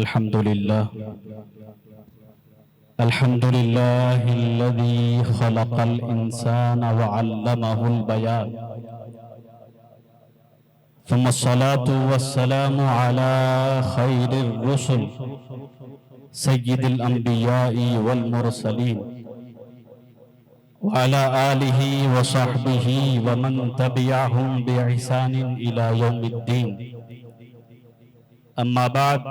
الحمد لله الذي خلق الإنسان وعلمه البيان، ثم الصلاة والسلام على خير الرسل سيد الأنبياء والمرسلين وعلى آله وصحبه ومن تبعهم بإحسان إلى يوم الدين. أما بعد،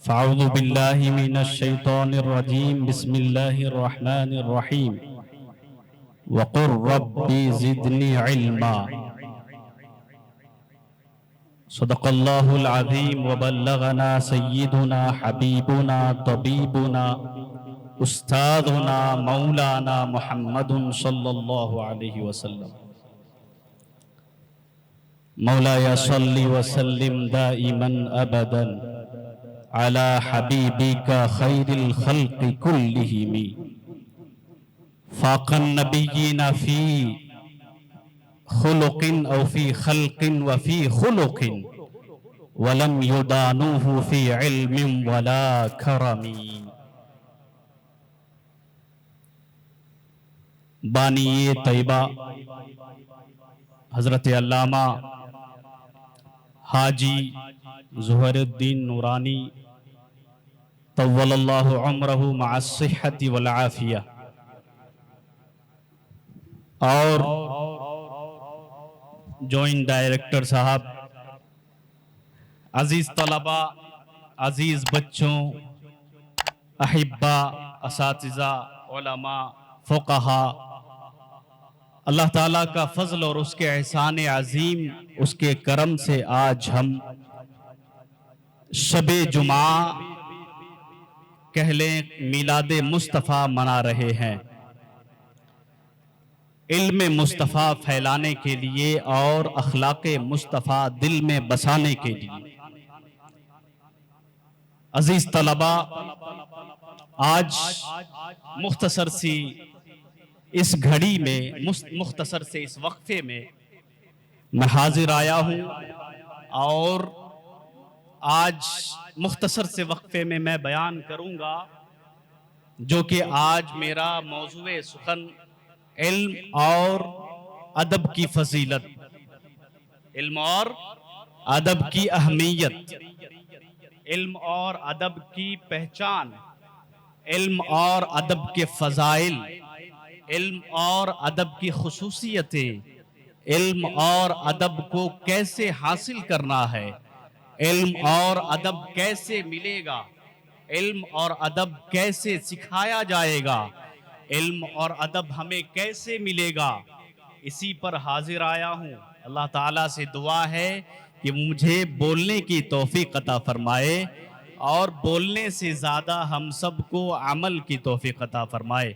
فأعوذ بالله من الشيطان الرجيم. بسم الله الرحمن الرحيم. وقل رب زدني علما. صدق الله العظيم وبلغنا سيدنا حبيبنا طبيبنا استاذنا مولانا محمد صلی اللہ علیہ وسلم. مولاي صل وسلم دائما ابدا على حبيبك خير الخلق كلهم، فاق النبيين في خلق او في خلق وفي خلق، ولم يدانوه في علم ولا کرم. بانی طیبہ حضرت علامہ حاجی ظہر الدین نورانی طول اللہ عمرہ مع الصحت والعافیہ، اور جوائنٹ ڈائریکٹر صاحب، عزیز طلبہ، عزیز بچوں، احبہ، اساتذہ، علماء، فقہا، اللہ تعالیٰ کا فضل اور اس کے احسان عظیم، اس کے کرم سے آج ہم شب جمعہ کہہ لیں میلاد مصطفیٰ منا رہے ہیں، علم مصطفیٰ پھیلانے کے لیے اور اخلاق مصطفیٰ دل میں بسانے کے لیے. عزیز طلبہ، آج مختصر سی اس گھڑی میں، مختصر سے اس وقفے میں میں حاضر آیا ہوں، اور آج مختصر سے وقفے میں میں بیان کروں گا جو کہ آج میرا موضوع سخن علم اور ادب کی فضیلت، علم اور ادب کی اہمیت، علم اور ادب کی پہچان، علم اور ادب کے فضائل، علم اور ادب کی خصوصیتیں، علم اور ادب کو کیسے حاصل کرنا ہے، علم اور ادب کیسے ملے گا، علم اور ادب کیسے سکھایا جائے گا، علم اور ادب ہمیں کیسے ملے گا، اسی پر حاضر آیا ہوں. اللہ تعالیٰ سے دعا ہے کہ مجھے بولنے کی توفیق عطا فرمائے، اور بولنے سے زیادہ ہم سب کو عمل کی توفیق عطا فرمائے.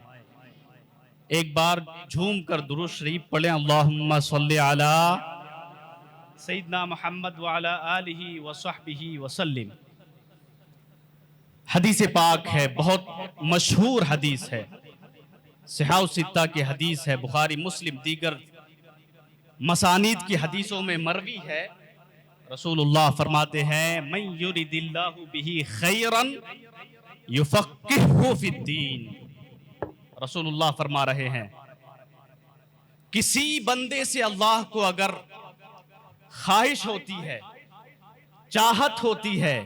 ایک بار جھوم کر درود شریف پڑھیں. اللہم صلی علی سیدنا محمد وعلی آلہ وصحبہ وسلم. حدیث پاک ہے، بہت مشہور حدیث ہے، صحاح الستہ کی حدیث ہے، بخاری مسلم دیگر مسانید کی حدیثوں میں مروی ہے. رسول اللہ فرماتے ہیں من یرد اللہ بہ خیرا یفقہہ فی الدین. رسول اللہ فرما رہے ہیں کسی بندے سے اللہ کو اگر خواہش ہوتی ہے، چاہت ہوتی ہے،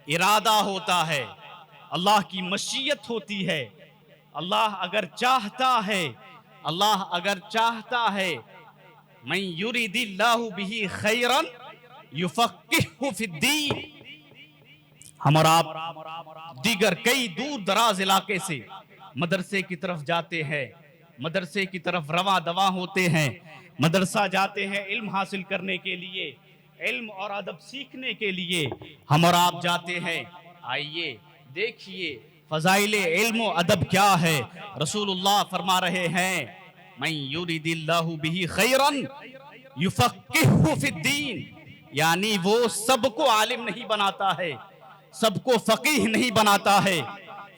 ارادہ ہوتا ہے، اللہ کی مشیت ہوتی ہے، اللہ اگر چاہتا ہے، اللہ اگر چاہتا ہے، من یرید اللہ بہ خیرا یفقہہ فی الدین. ہم اور آپ دیگر کئی دور دراز علاقے سے مدرسے کی طرف جاتے ہیں، مدرسے کی طرف رواں دواں ہوتے ہیں، مدرسہ جاتے ہیں علم حاصل کرنے کے لیے، علم اور ادب سیکھنے کے لیے. ہم اور آپ جاتے ہیں. آئیے دیکھیے فضائل علم و ادب کیا ہے. رسول اللہ فرما رہے ہیں من یرید اللہ بہ خیرا یفقہہ فی الدین، یعنی وہ سب کو عالم نہیں بناتا ہے، سب کو فقیہ نہیں بناتا ہے،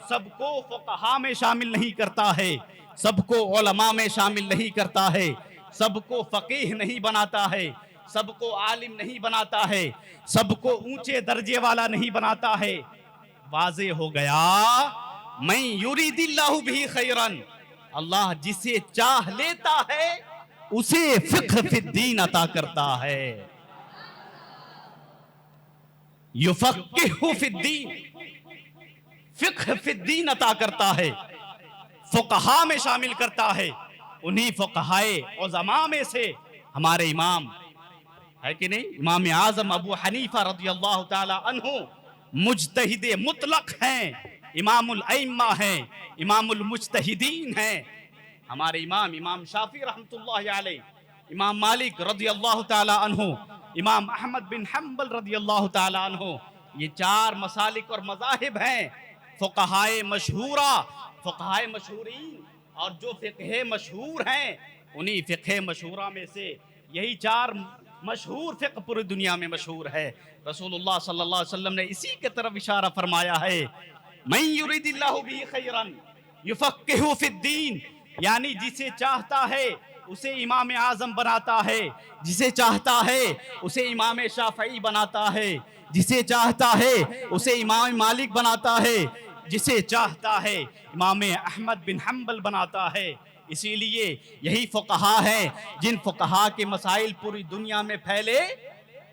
سب کو فقہاء میں شامل نہیں کرتا ہے، سب کو علماء میں شامل نہیں کرتا ہے، سب کو فقیہ نہیں بناتا ہے، سب کو عالم نہیں بناتا ہے، سب کو اونچے درجے والا نہیں بناتا ہے۔ واضح ہو گیا، من یرید اللہ بہ خیرا، اللہ جسے چاہ لیتا ہے اسے فقہ فی الدین عطا کرتا ہے۔ یفقہہ فی الدین، فقہ فی الدین عطا کرتا ہے، فقہا میں شامل کرتا ہے۔ انہی فقہائے عظماء میں سے ہمارے امام ہے کہ نہیں، امام اعظم ابو حنیفہ رضی اللہ تعالی عنہ مجتہد مطلق ہیں، امام الائمہ ہیں، امام المجتہدین ہیں۔ ہمارے امام شافعی رحمۃ اللہ علیہ، امام مالک رضی اللہ تعالی عنہ، امام احمد بن حنبل رضی اللہ تعالی عنہ، یہ چار مسالک اور مذاہب ہیں، فقہائے مشہورہ، فقہائے مشہورین، اور جو فقہ مشہور ہیں انہی فقہ مشہورہ میں سے یہی چار مشہور فقہ پوری دنیا میں مشہور ہے۔ رسول اللہ صلی اللہ علیہ وسلم نے اسی کے طرف اشارہ فرمایا ہے، من یرید اللہ بہ خیرا یفقہہ فی الدین، یعنی جسے چاہتا ہے اسے امام اعظم بناتا ہے، جسے چاہتا ہے اسے امام شافعی بناتا ہے، جسے چاہتا ہے اسے امام مالک بناتا ہے، جسے چاہتا ہے امام احمد بن حنبل بناتا ہے۔ اسی لیے یہی فقہا ہیں جن فقہا کے مسائل پوری دنیا میں پھیلے،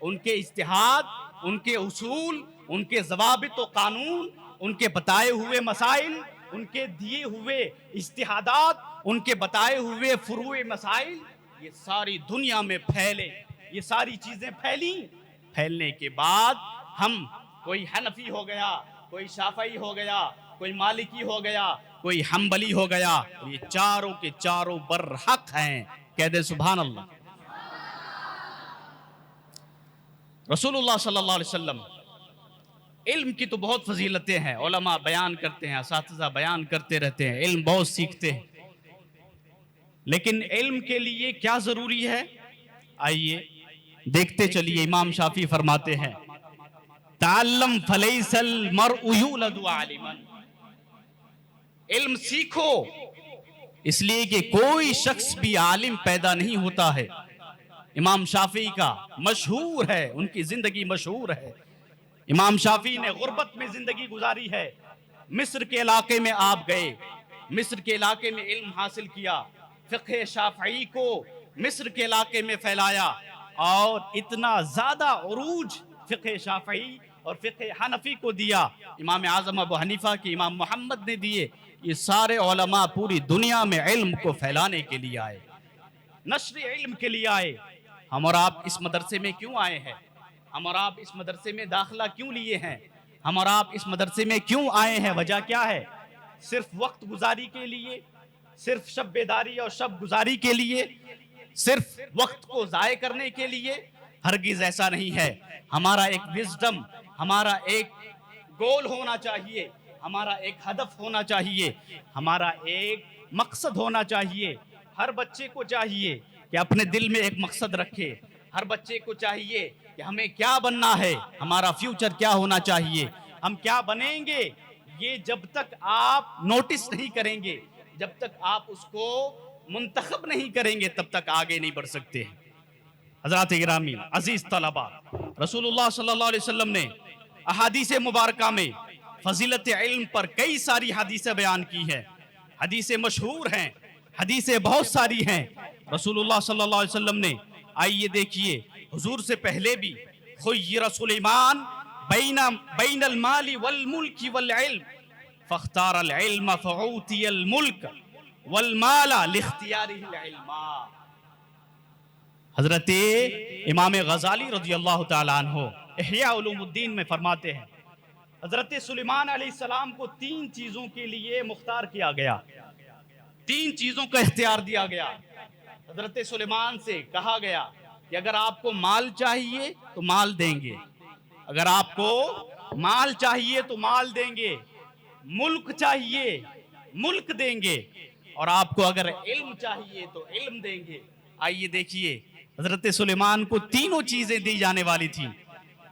ان کے اجتہاد، ان کے اصول، ان کے ضوابط و قانون، ان کے بتائے ہوئے مسائل، ان کے دیے ہوئے اجتہادات، ان کے بتائے ہوئے فروع مسائل، یہ ساری دنیا میں پھیلے، یہ ساری چیزیں پھیلیں۔ پھیلنے کے بعد ہم، کوئی حنفی ہو گیا، کوئی شافعی ہو گیا، کوئی مالکی ہو گیا، کوئی حنبلی ہو گیا، یہ چاروں کے چاروں برحق ہیں۔ کہہ دیں سبحان اللہ۔ رسول اللہ صلی اللہ علیہ وسلم، علم کی تو بہت فضیلتیں ہیں، علماء بیان کرتے ہیں، اساتذہ بیان کرتے رہتے ہیں، علم بہت سیکھتے ہیں، لیکن علم کے لیے کیا ضروری ہے؟ آئیے دیکھتے چلیے۔ امام شافعی فرماتے ہیں، تعلم فلیس المرء یولد عالما، علم سیکھو، اس لیے کہ کوئی شخص بھی عالم پیدا نہیں ہوتا ہے۔ امام شافعی کا مشہور ہے، ان کی زندگی مشہور ہے۔ امام شافعی نے غربت میں زندگی گزاری ہے، مصر کے علاقے میں آپ گئے، مصر کے علاقے میں علم حاصل کیا، فقہ شافعی کو مصر کے علاقے میں پھیلایا، اور اتنا زیادہ عروج فقہ شافعی اور فقہ حنفی کو دیا، امام اعظم ابو حنیفہ کے امام محمد نے دیے۔ یہ سارے علماء پوری دنیا میں علم کو پھیلانے کے لیے آئے، نشر علم کے لیے آئے۔ ہم اور آپ اس مدرسے میں کیوں آئے ہیں؟ ہم اور آپ اس مدرسے میں داخلہ کیوں لیے ہیں؟ ہم اور آپ اس مدرسے میں کیوں آئے ہیں؟ وجہ کیا ہے؟ صرف وقت گزاری کے لیے، صرف شب بیداری اور شب گزاری کے لیے، صرف وقت کو ضائع کرنے کے لیے؟ ہرگز ایسا نہیں ہے۔ ہمارا ایک وزڈم، ہمارا ایک گول ہونا چاہیے، ہمارا ایک ہدف ہونا چاہیے، ہمارا ایک مقصد ہونا چاہیے۔ ہر بچے کو چاہیے کہ اپنے دل میں ایک مقصد رکھے، ہر بچے کو چاہیے کہ ہمیں کیا بننا ہے، ہمارا فیوچر کیا ہونا چاہیے، ہم کیا بنیں گے۔ یہ جب تک آپ نوٹس نہیں کریں گے، جب تک آپ اس کو منتخب نہیں کریں گے، تب تک آگے نہیں بڑھ سکتے۔ حضرات گرامی، عزیز طلباء، رسول اللہ صلی اللہ علیہ وسلم نے احادیث مبارکہ میں فضیلت علم پر کئی ساری حدیثیں بیان کی ہیں، حدیثیں مشہور ہیں، حدیثیں بہت ساری ہیں۔ رسول اللہ صلی اللہ علیہ وسلم نے، آئیے دیکھیے، حضور سے پہلے بھی خیر سلیمان بین المال والملک والعلم فاختار العلم فعوتی الملک والمال لاختیارہ العلم۔ حضرت امام غزالی رضی اللہ تعالیٰ عنہ احیاء علوم الدین میں فرماتے ہیں، حضرت سلیمان علیہ السلام کو تین چیزوں کے لیے مختار کیا گیا، تین چیزوں کا اختیار دیا گیا۔ حضرت سلیمان سے کہا گیا کہ اگر آپ کو مال چاہیے تو مال دیں گے، اگر آپ کو مال چاہیے تو مال دیں گے، ملک چاہیے ملک دیں گے، اور آپ کو اگر علم چاہیے تو علم دیں گے۔ آئیے دیکھیے، حضرت سلیمان کو تینوں چیزیں دی جانے والی تھیں،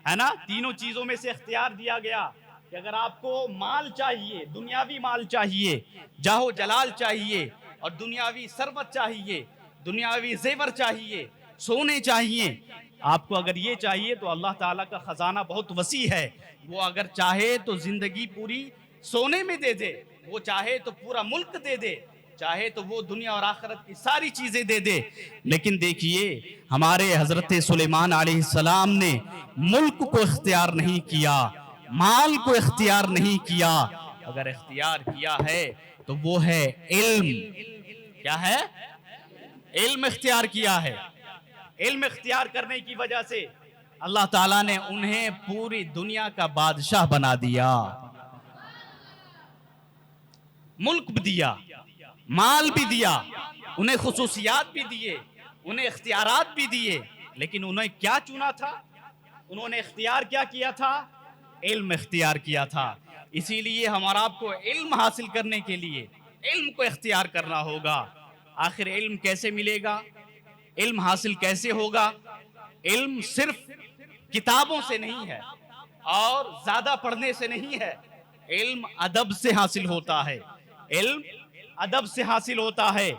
ہے نا؟ تینوں چیزوں میں سے اختیار دیا گیا کہ اگر آپ کو مال چاہیے، دنیاوی مال چاہیے، جاہ و جلال چاہیے، اور دنیاوی ثروت چاہیے، دنیاوی زیور چاہیے، سونے چاہیے، آپ کو اگر یہ چاہیے تو اللہ تعالیٰ کا خزانہ بہت وسیع ہے. وہ اگر چاہے تو زندگی پوری سونے میں دے دے, وہ چاہے تو پورا ملک دے دے, چاہے تو وہ دنیا اور آخرت کی ساری چیزیں دے دے. لیکن دیکھیے ہمارے حضرت سلیمان علیہ السلام نے ملک کو اختیار نہیں کیا, مال کو اختیار نہیں کیا. اگر اختیار کیا ہے تو وہ ہے علم. کیا ہے؟ علم اختیار کیا ہے. علم اختیار کرنے کی وجہ سے اللہ تعالیٰ نے انہیں پوری دنیا کا بادشاہ بنا دیا, ملک بھی دیا, مال بھی دیا, انہیں خصوصیات بھی دیے, انہیں اختیارات بھی دیے. لیکن انہیں کیا چنا تھا؟ انہوں نے اختیار کیا کیا تھا؟ علم اختیار کیا تھا. اسی لیے ہمارا آپ کو علم حاصل کرنے کے لیے علم کو اختیار کرنا ہوگا. آخر علم کیسے ملے گا؟ علم حاصل کیسے ہوگا؟ علم صرف کتابوں سے نہیں ہے اور زیادہ پڑھنے سے نہیں ہے. علم ادب سے حاصل ہوتا ہے. علم ادب سے حاصل ہوتا ہے,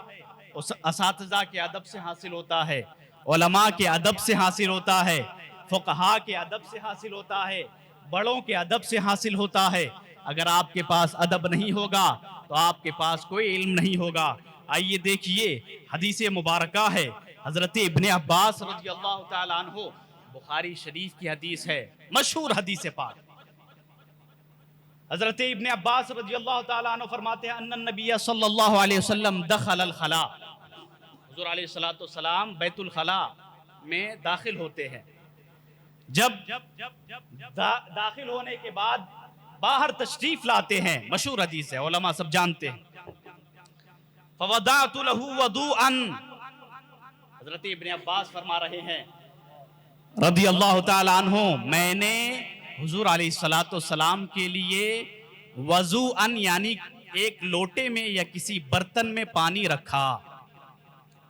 اساتذہ کے ادب سے حاصل ہوتا ہے, علماء کے ادب سے حاصل ہوتا ہے, فقہاء کے ادب سے حاصل ہوتا ہے, بڑوں کے ادب سے حاصل ہوتا ہے. اگر آپ کے پاس ادب نہیں ہوگا تو آپ کے پاس کوئی علم نہیں ہوگا. آئیے دیکھیے حدیث مبارکہ ہے حضرت ابن عباس رضی اللہ تعالیٰ عنہ, بخاری شریف کی حدیث ہے, مشہور حدیث پاک. حضرت ابن عباس رضی اللہ تعالیٰ عنہ فرماتے ہیں ان النبی صلی اللہ علیہ وسلم دخل الخلاء, حضور علیہ السلام بیت الخلاء میں داخل ہوتے ہیں. جب داخل ہونے کے بعد باہر تشریف لاتے ہیں, مشہور حدیث ہے, علماء سب جانتے ہیں. فوضعت له وضوءا, حضرت ابن عباس فرما رہے ہیں رضی اللہ تعالی عنہ, میں نے حضور علیہ السلام کے لیے وضوءً یعنی ایک لوٹے میں یا کسی برتن میں پانی رکھا.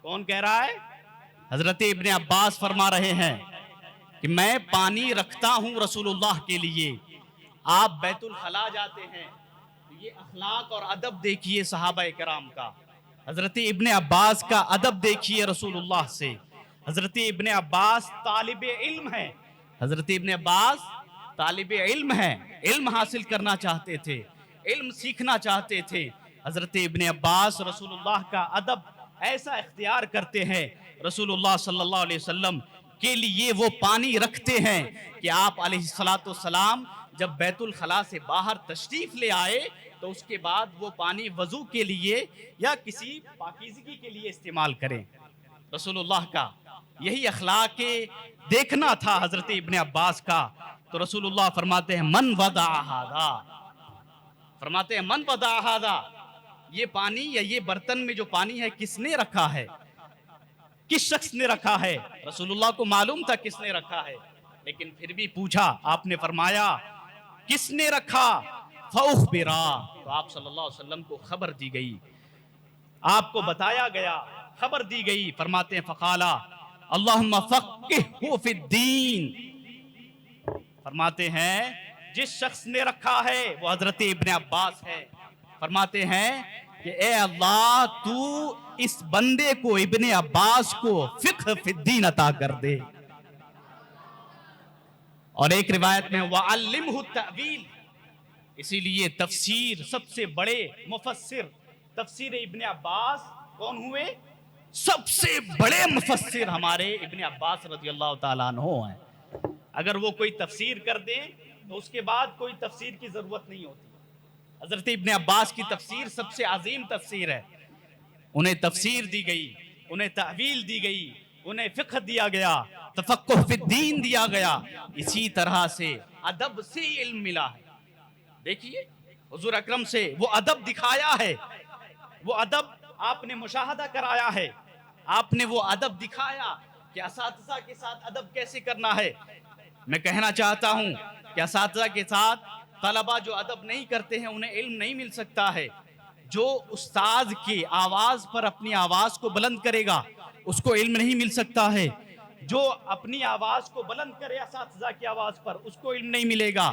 کون کہہ رہا ہے؟ حضرت ابن عباس فرما رہے ہیں کہ میں پانی رکھتا ہوں رسول اللہ کے لیے. آپ بیت الخلاء جاتے ہیں, یہ اخلاق اور ادب دیکھیے صحابہ کرام کا. حضرت ابن عباس کا ادب دیکھیے رسول اللہ سے. حضرت ابن عباس طالب علم ہے, حضرت ابن عباس طالب علم ہے, علم حاصل کرنا چاہتے تھے, علم سیکھنا چاہتے تھے. حضرت ابن عباس رسول اللہ کا ادب ایسا اختیار کرتے ہیں, رسول اللہ صلی اللہ علیہ وسلم کے لیے وہ پانی رکھتے ہیں کہ آپ علیہ السلام جب بیت الخلاء سے باہر تشریف لے آئے تو اس کے بعد وہ پانی وضو کے لیے یا کسی پاکیزگی کے لیے استعمال کریں. رسول اللہ کا یہی اخلاق دیکھنا تھا حضرت ابن عباس کا. تو رسول اللہ فرماتے ہیں من وضع ھذا, فرماتے ہیں من وضع ھذا, یہ پانی یا یہ برتن میں جو پانی ہے کس نے رکھا ہے, کس شخص نے رکھا ہے؟ رسول اللہ کو معلوم تھا کس نے رکھا ہے, لیکن پھر بھی پوچھا. آپ نے فرمایا کس نے رکھا؟ فاخبرا, تو آپ صلی اللہ علیہ وسلم کو خبر دی گئی, آپ کو بتایا گیا, خبر دی گئی. فرماتے ہیں فقالا اللہم فقہہ فی الدین, فرماتے ہیں جس شخص نے رکھا ہے وہ حضرت ابن عباس ہے. فرماتے ہیں کہ اے اللہ تو اس بندے کو ابن عباس کو فقہ فی الدین عطا کر دے. اور ایک روایت میں وَعَلِّمْهُ التَّأْوِيلِ, اسی لیے تفسیر سب سے بڑے مفسر تفسیر ابن عباس کون ہوئے؟ سب سے بڑے مفسر ہمارے ابن عباس رضی اللہ تعالیٰ عنہ ہیں. اگر وہ کوئی تفسیر کر دیں تو اس کے بعد کوئی تفسیر کی ضرورت نہیں ہوتی. حضرت ابن عباس کی تفسیر سب سے عظیم تفسیر ہے. انہیں تفسیر دی گئی, انہیں تأویل دی گئی, انہیں فقہ دیا گیا, تفقہ فی الدین دیا گیا. اسی طرح سے ادب سے علم ملا ہے. دیکھیے حضور اکرم سے وہ ادب دکھایا ہے, وہ ادب آپ نے مشاہدہ کرایا ہے, آپ نے وہ ادب دکھایا کہ اساتذہ کے ساتھ ادب کیسے کرنا ہے. میں کہنا چاہتا ہوں کہ اساتذہ کے ساتھ طلبہ جو ادب نہیں کرتے ہیں انہیں علم نہیں مل سکتا ہے. جو استاذ کی آواز پر اپنی آواز کو بلند کرے گا اس کو علم نہیں مل سکتا ہے. جو اپنی آواز کو بلند کرے اساتذہ کی آواز پر اس کو علم نہیں ملے گا.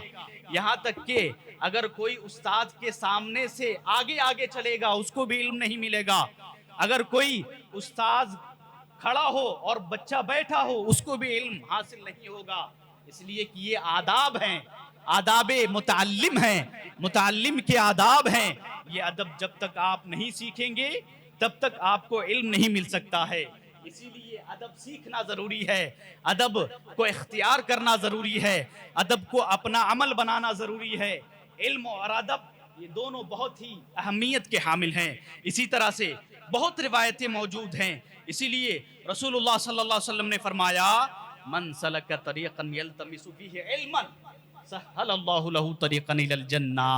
یہاں تک کہ اگر کوئی استاد کے سامنے سے آگے آگے چلے گا اس کو بھی علم نہیں ملے گا. اگر کوئی استاذ کھڑا ہو اور بچہ بیٹھا ہو اس کو بھی علم حاصل نہیں ہوگا، اس لیے کہ یہ آداب ہیں، آداب متعلم ہیں، متعلم کے آداب ہیں۔ یہ ادب جب تک آپ نہیں سیکھیں گے تب تک آپ کو علم نہیں مل سکتا ہے۔ اسی لیے ادب سیکھنا ضروری ہے، ادب کو اختیار کرنا ضروری ہے، ادب کو اپنا عمل بنانا ضروری ہے۔ علم اور ادب یہ دونوں بہت ہی اہمیت کے حامل ہیں۔ اسی طرح سے بہت روایتیں موجود ہیں، اسی لیے رسول اللہ صلی اللہ علیہ وسلم نے فرمایا من سلک طریقا یلتمس فیہ علما سہل اللہ لہ طریقا الی الجنہ۔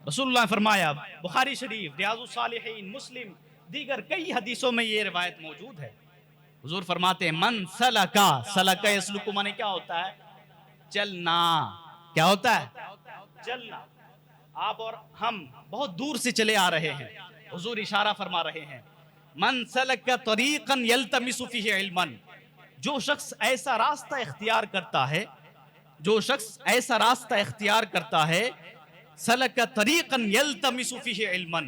رسول اللہ نے فرمایا، بخاری شریف، ریاض الصالحین، مسلم، دیگر کئی حدیثوں میں یہ روایت موجود ہے۔ حضور فرماتے ہیں من سلکا، سلکا یسلک مانے کیا ہوتا ہے؟ چلنا۔ کیا ہوتا ہے؟ چلنا۔ آپ اور ہم بہت دور سے چلے آ رہے ہیں، حضور اشارہ فرما رہے ہیں من سلک طریقا یلتمس فیہ علما، جو شخص ایسا راستہ اختیار کرتا ہے، جو شخص ایسا راستہ اختیار کرتا ہے، سلک طریقا یلتمس فیہ علما،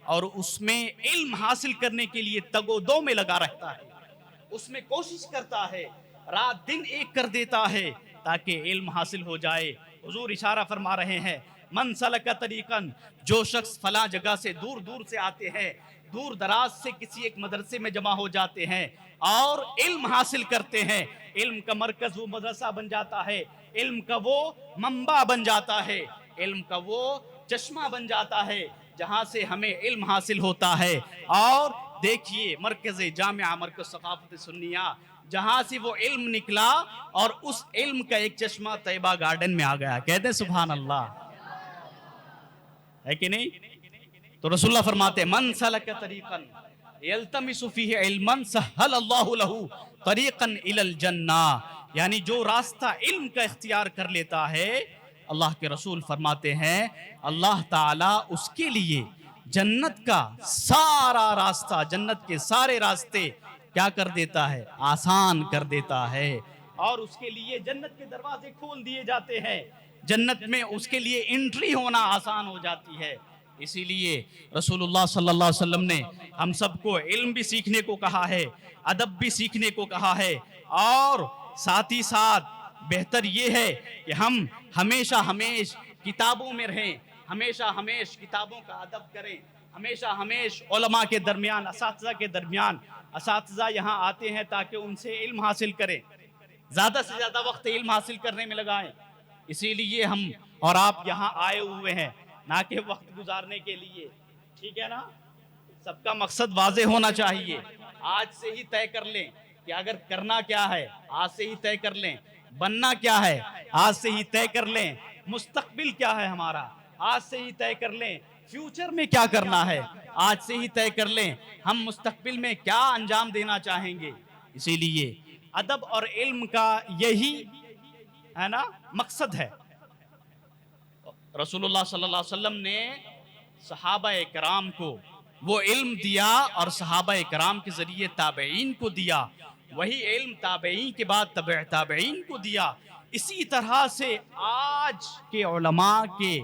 اور اس میں علم حاصل کرنے کے لیے تگ و دو میں لگا رہتا ہے، اس میں کوشش کرتا ہے، رات دن ایک کر دیتا ہے تاکہ علم حاصل ہو جائے۔ حضور اشارہ فرما رہے ہیں من سلک طریقا، جو شخص فلاں جگہ سے دور دور سے آتے ہیں، دور دراز سے کسی ایک مدرسے میں جمع ہو جاتے ہیں اور علم حاصل کرتے ہیں، علم کا مرکز وہ مدرسہ بن جاتا ہے، علم کا وہ منبع بن جاتا ہے، علم کا وہ چشمہ بن جاتا ہے جہاں سے ہمیں علم حاصل ہوتا ہے۔ اور دیکھیے مرکز جامعہ، مرکز ثقافت سنیہ، جہاں سے وہ علم نکلا اور اس علم کا ایک چشمہ طیبہ گارڈن میں آ گیا۔ کہتے ہیں سبحان اللہ، ہے کہ نہیں؟ تو رسول اللہ فرماتے ہیں من سلک طریقا یلتمس فیہ علما سہل اللہ لہ طریقا الی الجنہ، یعنی جو راستہ علم کا اختیار کر لیتا ہے، اللہ کے رسول فرماتے ہیں اللہ تعالیٰ اس کے لیے جنت کا سارا راستہ، جنت کے سارے راستے کیا کر دیتا ہے؟ آسان کر دیتا ہے، اور اس کے لیے جنت کے دروازے کھول دیے جاتے ہیں، جنت میں اس کے لیے انٹری ہونا آسان ہو جاتی ہے۔ اسی لیے رسول اللہ صلی اللہ علیہ وسلم نے ہم سب کو علم بھی سیکھنے کو کہا ہے، ادب بھی سیکھنے کو کہا ہے، اور ساتھ ہی ساتھ بہتر یہ ہے کہ ہم ہمیشہ کتابوں میں رہیں، ہمیشہ کتابوں کا ادب کریں، ہمیشہ علماء کے درمیان، اساتذہ کے درمیان، اساتذہ یہاں آتے ہیں تاکہ ان سے علم حاصل کریں، زیادہ سے زیادہ وقت علم حاصل کرنے میں لگائیں۔ اسی لیے ہم اور آپ یہاں آئے ہوئے ہیں، نہ کہ وقت گزارنے کے لیے، ٹھیک ہے نا؟ سب کا مقصد واضح ہونا چاہیے۔ آج سے ہی طے کر لیں کہ اگر کرنا کیا ہے، آج سے ہی طے کر لیں، بننا کیا ہے آج سے ہی طے کر لیں، مستقبل کیا ہے ہمارا آج سے ہی طے کر لیں، فیوچر میں کیا کرنا ہے آج سے ہی طے کر لیں، ہم مستقبل میں کیا انجام دینا چاہیں گے۔ اسی لیے ادب اور علم کا یہی ہے نا مقصد ہے۔ رسول اللہ صلی اللہ علیہ وسلم نے صحابہ کرام کو وہ علم دیا اور صحابہ کرام کے ذریعے تابعین کو دیا، وہی علم تابعین کے بعد تبع تابعین کو دیا۔ اسی طرح سے آج کے علماء کے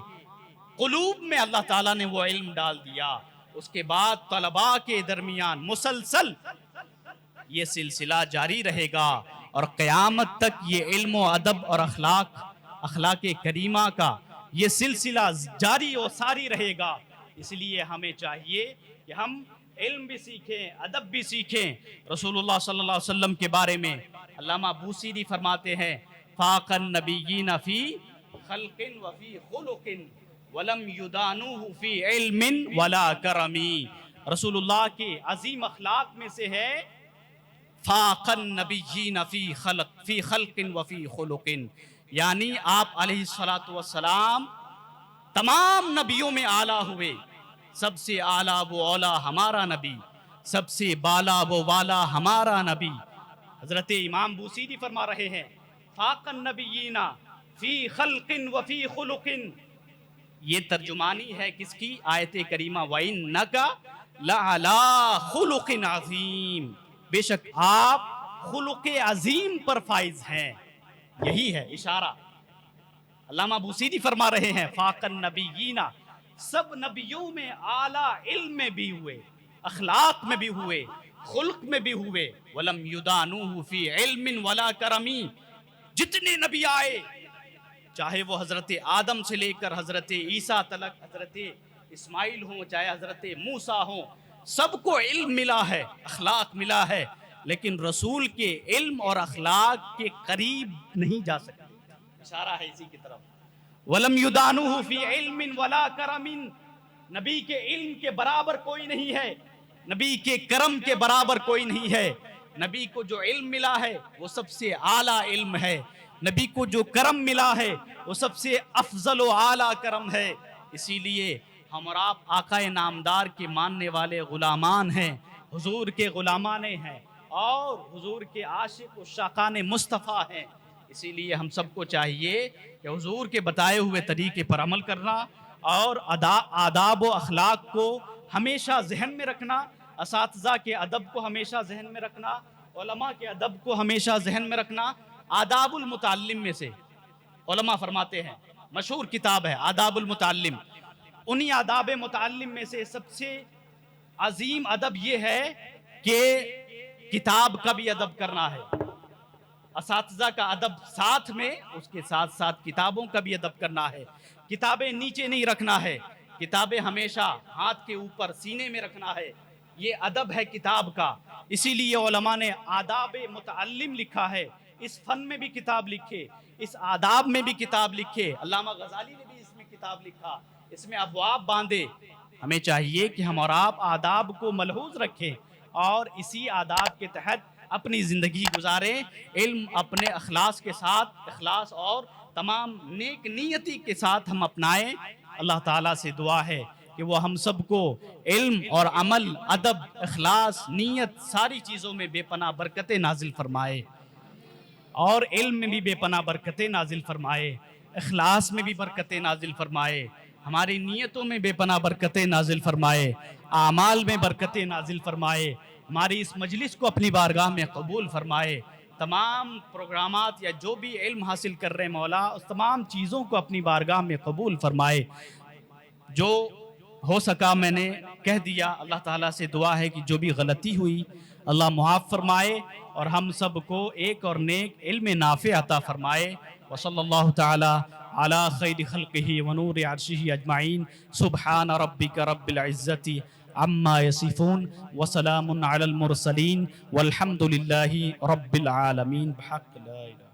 قلوب میں اللہ تعالیٰ نے وہ علم ڈال دیا، اس کے بعد طلباء کے درمیان مسلسل یہ سلسلہ جاری رہے گا، اور قیامت تک یہ علم و ادب اور اخلاق کریمہ کا یہ سلسلہ جاری و ساری رہے گا۔ اس لیے ہمیں چاہیے کہ ہم علم بھی سیکھیں، ادب بھی سیکھیں۔ رسول اللہ صلی اللہ علیہ وسلم کے بارے میں علامہ بوسیری فرماتے ہیں فاق النبیین فی خلق وفی خلق ولم یدانوہ فی علم ولا کرم۔ رسول اللہ کے عظیم اخلاق میں سے ہے فاق النبیین فی خلق وفی خلق، یعنی آپ علیہ السلام تمام نبیوں میں اعلیٰ ہوئے، سب سے اعلیٰ و اولا ہمارا نبی، سب سے بالا و والا ہمارا نبی۔ حضرت امام بوسیری فرما رہے ہیں فاق النبیین فی خلق وفی خلق، یہ ترجمانی ہے کس کی؟ آیت کریمہ وَإِنَّكَ لَعَلَىٰ خُلُقٍ عَظِيمٍ، بے شک آپ خلق عظیم پر فائز ہیں۔ یہی ہے اشارہ، علامہ بوسیری فرما رہے ہیں فاق النبیین، سب نبیوں میں اعلیٰ علم میں بھی ہوئے، اخلاق میں بھی ہوئے، خلق میں بھی ہوئے، وَلَمْ يُدَانُوهُ فِي عِلْمٍ وَلَا كَرَمٍ، جتنے نبی آئے چاہے وہ حضرت آدم سے لے کر حضرت عیسیٰ تلک، حضرت اسماعیل ہوں چاہے حضرت موسیٰ ہوں، سب کو علم ملا ہے، اخلاق ملا ہے، لیکن رسول کے علم اور اخلاق کے قریب نہیں جا سکتے۔ اشارہ ہے اسی کی طرف، وَلَمْ يُدَانُوهُ فِي عِلْمٍ وَلَا كَرَمٍ، نبی کے علم کے برابر کوئی نہیں ہے، نبی کے کرم کے برابر کوئی نہیں ہے۔ نبی کو جو علم ملا ہے وہ سب سے اعلیٰ علم ہے، نبی کو جو کرم ملا ہے وہ سب سے افضل و اعلیٰ کرم ہے۔ اسی لیے ہم اور آپ آقا نامدار کے ماننے والے غلامان ہیں، حضور کے غلامان ہیں، اور حضور کے عاشق و شاقان مصطفیٰ ہیں۔ اسی لیے ہم سب کو چاہیے کہ حضور کے بتائے ہوئے طریقے پر عمل کرنا اور آداب و اخلاق کو ہمیشہ ذہن میں رکھنا، اساتذہ کے ادب کو ہمیشہ ذہن میں رکھنا، علماء کے ادب کو ہمیشہ ذہن میں رکھنا۔ آداب المتعلم میں سے علماء فرماتے ہیں، مشہور کتاب ہے آداب المتعلم، انہی آداب متعلم میں سے سب سے عظیم ادب یہ ہے کہ کتاب کا بھی ادب کرنا ہے۔ اساتذہ کا ادب ساتھ میں، اس کے ساتھ ساتھ کتابوں کا بھی ادب کرنا ہے۔ کتابیں نیچے نہیں رکھنا ہے، کتابیں ہمیشہ ہاتھ کے اوپر سینے میں رکھنا ہے، یہ ادب ہے کتاب کا۔ اسی لیے علماء نے آداب متعلم لکھا ہے، اس فن میں بھی کتاب لکھے، اس آداب میں بھی کتاب لکھے۔ علامہ غزالی نے بھی اس میں کتاب لکھا، اس میں ابواب باندھے۔ ہمیں چاہیے کہ ہم اور آپ آداب کو ملحوظ رکھیں اور اسی آداب کے تحت اپنی زندگی گزاریں، علم اپنے اخلاص کے ساتھ، اخلاص اور تمام نیک نیتی کے ساتھ ہم اپنائیں۔ اللہ تعالیٰ سے دعا ہے کہ وہ ہم سب کو علم اور عمل، ادب، اخلاص، نیت، ساری چیزوں میں بے پناہ برکتیں نازل فرمائے، اور علم میں بھی بے پناہ برکتیں نازل فرمائے، اخلاص میں بھی برکتیں نازل فرمائے، ہماری نیتوں میں بے پناہ برکتیں نازل فرمائے، اعمال میں برکتیں نازل فرمائے، ہماری اس مجلس کو اپنی بارگاہ میں قبول فرمائے۔ تمام پروگرامات یا جو بھی علم حاصل کر رہے مولا، اس تمام چیزوں کو اپنی بارگاہ میں قبول فرمائے۔ جو ہو سکا میں نے کہہ دیا، اللہ تعالیٰ سے دعا ہے کہ جو بھی غلطی ہوئی اللہ معاف فرمائے، اور ہم سب کو ایک اور نیک علم نافع عطا فرمائے۔ وصلی اللہ تعالی علی خیر خلقہ ونور عرشہ اجمعین۔ سبحان ربک رب العزت عما یصفون وسلام علی المرسلین والحمد للہ رب العالمین بحق لا الہ